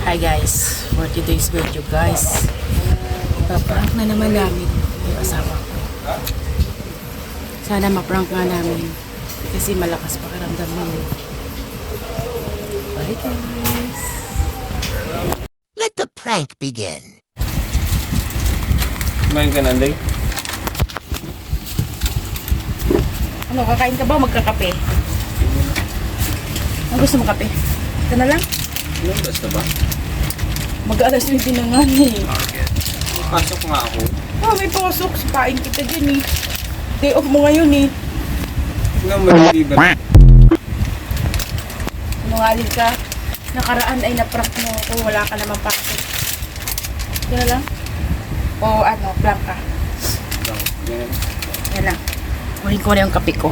Hi guys, for today's video guys, ipaprank na naman namin yung asawa ko. Sana maprank nga namin kasi malakas pakiramdam namin. Bye guys. Let the prank begin. Kumain ka na, Anday? Ano, kakain ka ba o magkakape? Ang gusto mo kape? Ito na lang? Ano, basta ba? Mag-alas 20 na nga eh. Pasok nga ako. May pasok. Sipain kita dyan eh. Day off mo ngayon eh. Tingnan mo, hindi ba? Nungaling ka. Nakaraan ay naprank mo ako. Wala ka naman pasok. Ito na lang? O ano, blank ka. Yan lang. Kunin ko na yung kape ko.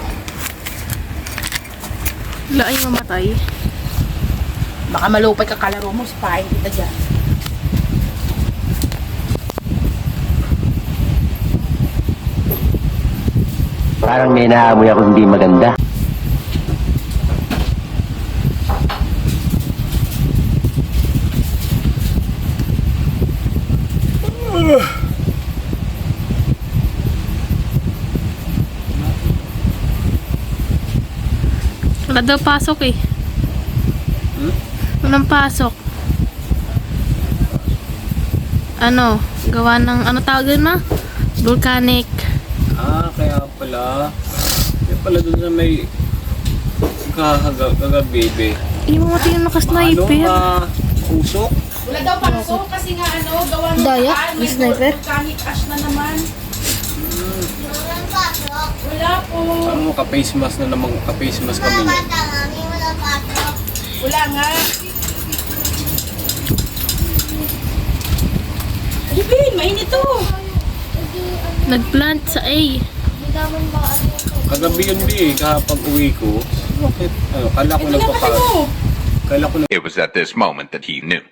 Wala ay mamatay. Baka malupay ka kalaro mo. Sipain kita dyan. Parang may naamoy ako hindi maganda. Wala daw pasok eh. Walang pasok. Ano? Gawa ng, ano tawag yun ma? Volcanic. Kaya pala. Kaya pala doon na may kagabi. Hindi mo mati yung nakasniper. Usok? Wala daw pasok kasi nga ano, gawa ng Daya? daan, May sniper? Volcanic ash na naman. Wala po. Ano mo, ka-face mask na naman, ka-face mask kami niya. Wala nga. Alipin, mainit to. Nagplant sa A. Kagabi yun di kapag uwi ko. Bakit? Kala ko Ito lang kasi nagpapag. mo. Kala ko It was at this moment that he knew.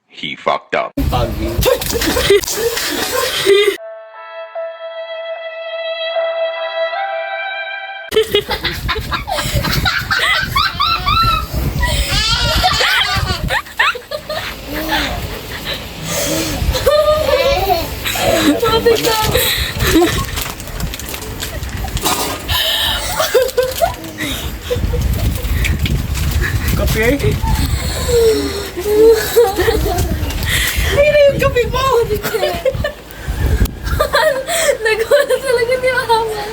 He fucked up. nagpagi. Kape? Ay na yung kape mo. Nagwala talaga ni Mama.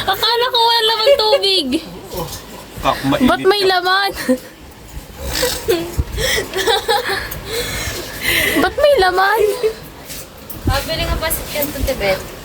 Akala ko wala lamang tubig. Kakmainit. Ba't may laman? Ba't may laman? Pabili nga pa si Kento Tibet.